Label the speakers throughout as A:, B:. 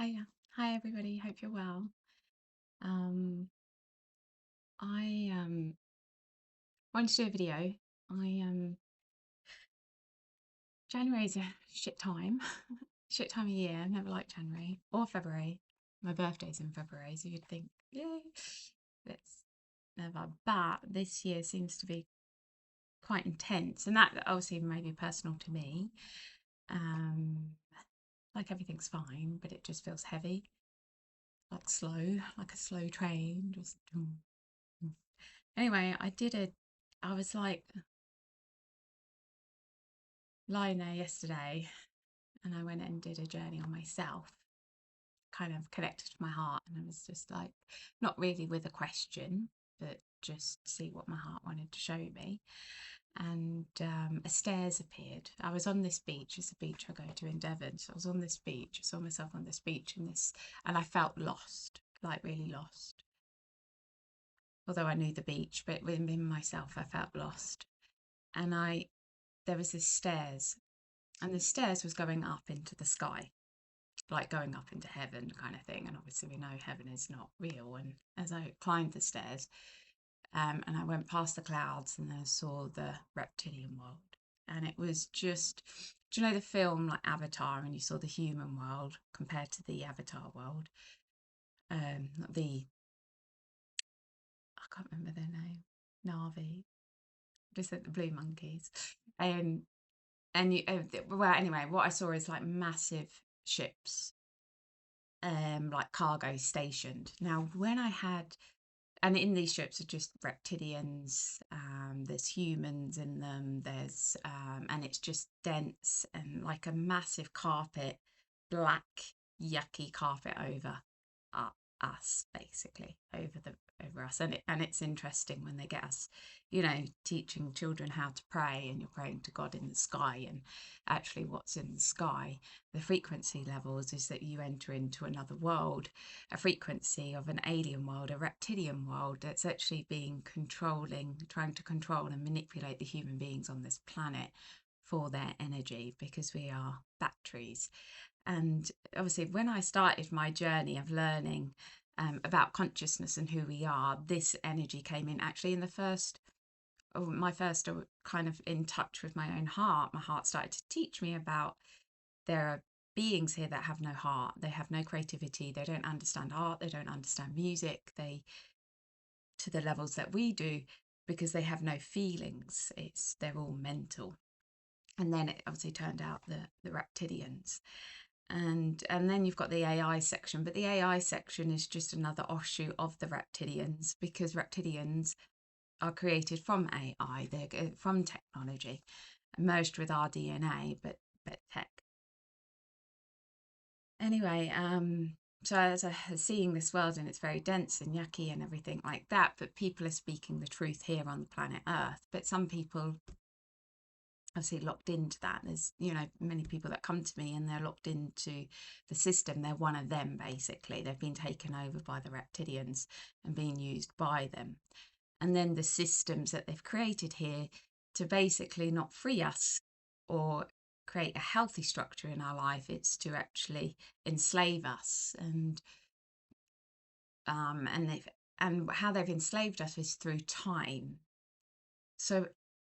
A: Hiya. Hi everybody, hope you're well. Um, I wanted to do a video. I January's a shit time. Shit time of year. I never liked January or February. My birthday's in February, so you'd think, yay, it's never. But this year seems to be quite intense, and that obviously may be personal to me. Um, like everything's fine, but it just feels heavy, like slow, like a slow train, just. Anyway, I was like lying there yesterday and I went and did a journey on myself, kind of connected to my heart. And I was just like, not really with a question, but just see what my heart wanted to show me. And a stairs appeared. I was on this beach. It's a beach I go to in Devon. So I was on this beach. I saw myself on this beach and I felt lost, like really lost. Although I knew the beach, but within myself, I felt lost. And there was this stairs, and the stairs was going up into the sky, like going up into heaven kind of thing. And obviously we know heaven is not real. And as I climbed the stairs, and I went past the clouds, and I saw the reptilian world. And it was just, do you know the film like Avatar, and you saw the human world compared to the Avatar world? The I can't remember their name. Navi, just like the blue monkeys. Um, and well, anyway, what I saw is like massive ships, like cargo stationed. Now, when I had, and in these ships are just reptilians, there's humans in them, and it's just dense and like a massive carpet, black, yucky carpet over us, basically, over us. And it's interesting when they get us, teaching children how to pray, and you're praying to God in the sky, and actually what's in the sky, the frequency levels, is that you enter into another world, a frequency of an alien world, a reptilian world that's actually trying to control and manipulate the human beings on this planet for their energy, because we are batteries. And obviously, when I started my journey of learning about consciousness and who we are, this energy came in actually in my first kind of in touch with my own heart. My heart started to teach me about there are beings here that have no heart, they have no creativity, they don't understand art, they don't understand music, they to the levels that we do, because they have no feelings. They're all mental. And then it obviously turned out the reptilians. And then you've got the AI section, but the AI section is just another offshoot of the reptilians, because reptilians are created from AI, they're from technology, merged with our DNA, but tech. Anyway, so as I was seeing this world, and it's very dense and yucky and everything like that, but people are speaking the truth here on the planet Earth. But some people obviously locked into that. There's, many people that come to me and they're locked into the system. They're one of them, basically. They've been taken over by the reptilians and being used by them. And then the systems that they've created here to basically not free us or create a healthy structure in our life, it's to actually enslave us. And how they've enslaved us is through time. So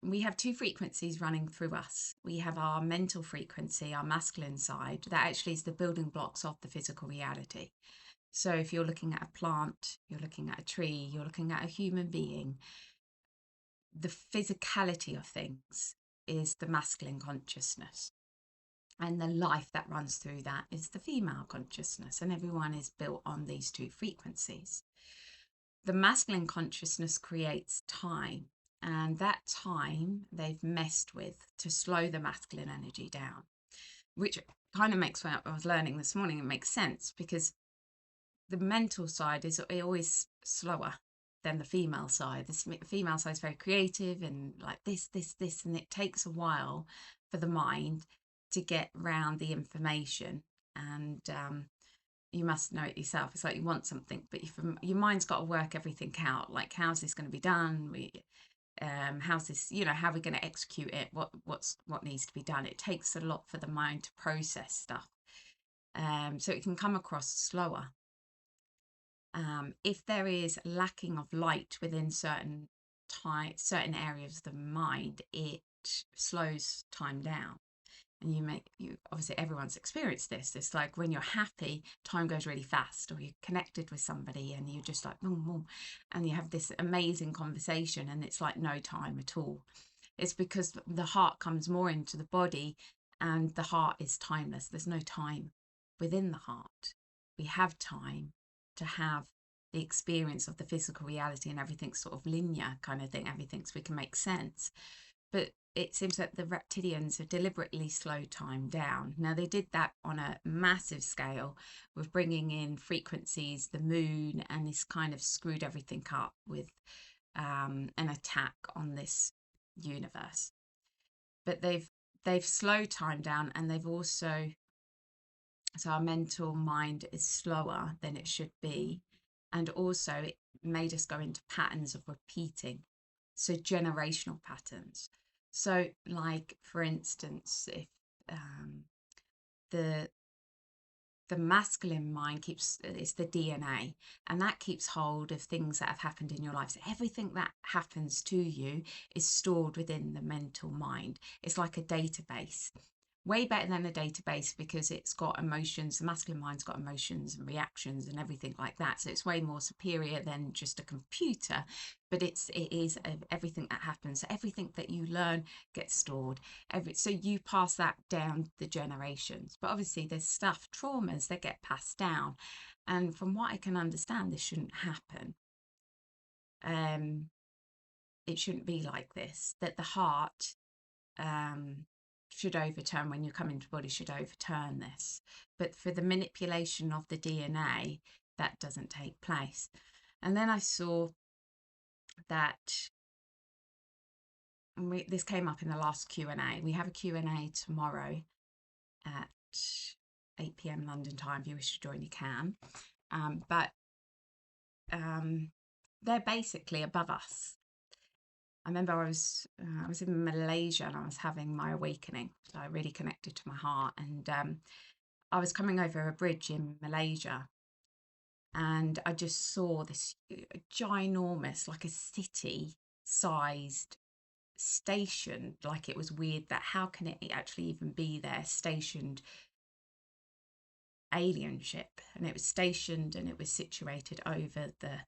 A: we have two frequencies running through us. We have our mental frequency, our masculine side, that actually is the building blocks of the physical reality. So if you're looking at a plant, you're looking at a tree, you're looking at a human being, the physicality of things is the masculine consciousness. And the life that runs through that is the female consciousness. And everyone is built on these two frequencies. The masculine consciousness creates time. And that time they've messed with to slow the masculine energy down, which kind of makes what I was learning this morning, it makes sense, because the mental side is always slower than the female side. The female side is very creative and like this, and it takes a while for the mind to get round the information. And you must know it yourself. It's like you want something, but your mind's got to work everything out. Like, how's this going to be done? How's this? How are we going to execute it? What needs to be done? It takes a lot for the mind to process stuff. So it can come across slower. If there is lacking of light within certain areas of the mind, it slows time down. And you obviously, everyone's experienced this. It's like when you're happy, time goes really fast, or you're connected with somebody and you're just like boom, boom, and you have this amazing conversation and it's like no time at all. It's because the heart comes more into the body, and the heart is timeless. There's no time within the heart. We have time to have the experience of the physical reality, and everything's sort of linear kind of thing. Everything's, we can make sense. But it seems that the reptilians have deliberately slowed time down. Now, they did that on a massive scale with bringing in frequencies, the moon, and this kind of screwed everything up with an attack on this universe. But they've slowed time down, and they've also, so our mental mind is slower than it should be, and also it made us go into patterns of repeating, so generational patterns. So like, for instance, if the masculine mind keeps, it's the DNA, and that keeps hold of things that have happened in your life. So everything that happens to you is stored within the mental mind. It's like a database, way better than a database, because it's got emotions. The masculine mind's got emotions and reactions and everything like that. So it's way more superior than just a computer, but it is everything that happens. So everything that you learn gets stored. So you pass that down the generations. But obviously there's stuff, traumas that get passed down. And from what I can understand, this shouldn't happen. It shouldn't be like this, that the heart should overturn, when you come into body, should overturn this. But for the manipulation of the DNA, that doesn't take place. And then I saw that this came up in the last Q&A. We have a Q&A tomorrow at 8 p.m. London time. If you wish to join, you can. But they're basically above us. I remember I was in Malaysia and I was having my awakening. So I really connected to my heart. And I was coming over a bridge in Malaysia, and I just saw this ginormous, like a city-sized station. Like, it was weird that how can it actually even be there, stationed alien ship. And it was stationed and it was situated over the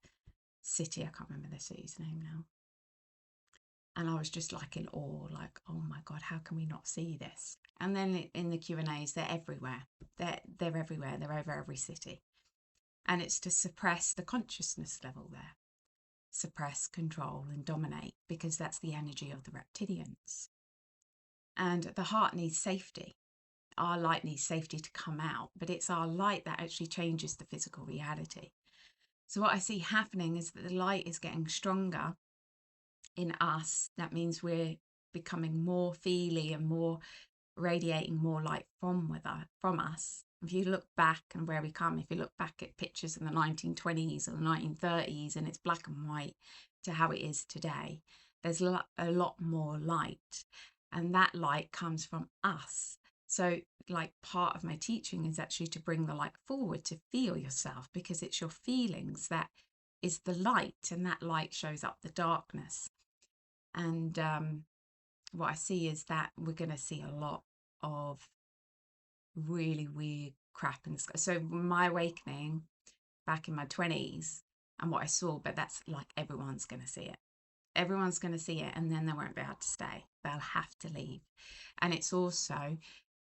A: city. I can't remember the city's name now. And I was just like in awe, like, oh my God, how can we not see this? And then in the Q&As, they're everywhere. They're everywhere. They're over every city. And it's to suppress the consciousness level there. Suppress, control, and dominate, because that's the energy of the reptilians. And the heart needs safety. Our light needs safety to come out, but it's our light that actually changes the physical reality. So what I see happening is that the light is getting stronger in us. That means we're becoming more feely and more radiating more light from us. If you look back and where we come, if you look back at pictures in the 1920s or the 1930s, and it's black and white, to how it is today, there's a lot more light, and that light comes from us. So like, part of my teaching is actually to bring the light forward, to feel yourself, because it's your feelings that is the light, and that light shows up the darkness. And what I see is that we're going to see a lot of really weird crap in the sky. So my awakening back in my 20s, and what I saw, but that's like, everyone's going to see it. Everyone's going to see it, and then they won't be able to stay. They'll have to leave. And it's also,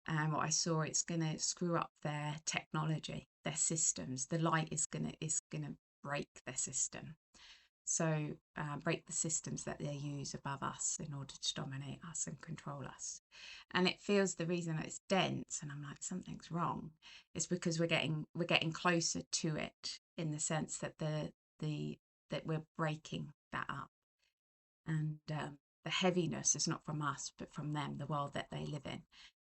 A: what I saw, it's going to screw up their technology, their systems. The light is going to break their system. So break the systems that they use above us in order to dominate us and control us. And it feels, the reason that it's dense, and I'm like, something's wrong, is because we're getting closer to it, in the sense that that we're breaking that up. And the heaviness is not from us, but from them, the world that they live in.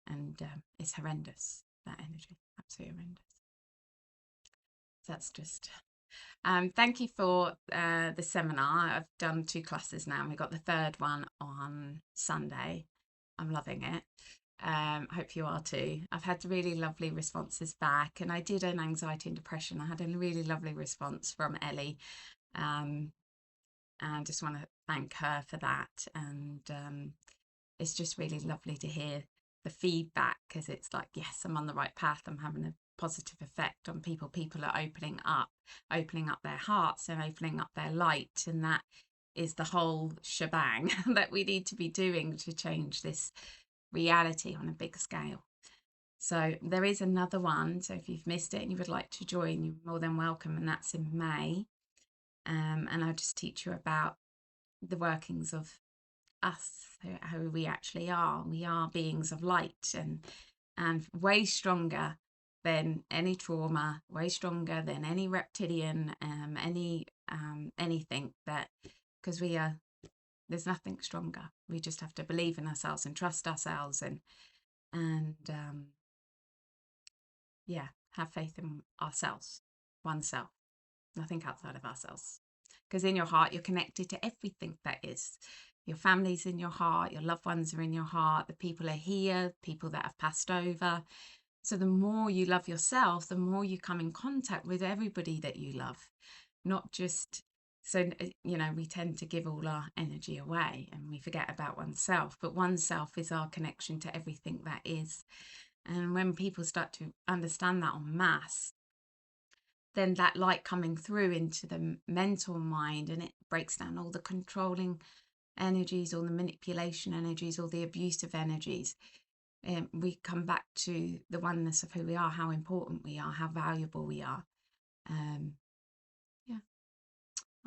A: And it's horrendous, that energy, absolutely horrendous. So that's just... thank you for the seminar. I've done 2 classes now, and we got the 3rd one on Sunday. I'm loving it. Hope you are too. I've had really lovely responses back, and I did an anxiety and depression. I had a really lovely response from Ellie, and I just want to thank her for that. And it's just really lovely to hear the feedback, because it's like, yes, I'm on the right path. I'm having a positive effect on people. People are opening up their hearts and opening up their light, and that is the whole shebang that we need to be doing to change this reality on a big scale. So there is another one. So if you've missed it and you would like to join, you're more than welcome. And that's in May. And I'll just teach you about the workings of us, who we actually are. We are beings of light, and way stronger than any trauma, way stronger than any reptilian, anything, that, because there's nothing stronger. We just have to believe in ourselves and trust ourselves, and yeah, have faith in ourselves, oneself, nothing outside of ourselves. Because in your heart, you're connected to everything that is. Your family's in your heart, your loved ones are in your heart, the people are here, people that have passed over. So the more you love yourself, the more you come in contact with everybody that you love. Not just, so, we tend to give all our energy away and we forget about oneself, but oneself is our connection to everything that is. And when people start to understand that en masse, then that light coming through into the mental mind, and it breaks down all the controlling energies, all the manipulation energies, all the abusive energies. We come back to the oneness of who we are, how important we are, how valuable we are. Yeah.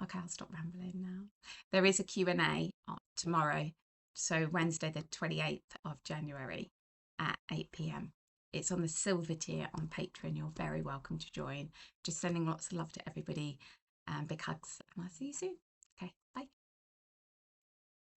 A: Okay, I'll stop rambling now. There is a Q&A tomorrow, so Wednesday the 28th of January at 8 p.m. It's on the silver tier on Patreon. You're very welcome to join. Just sending lots of love to everybody, and big hugs, and I'll see you soon.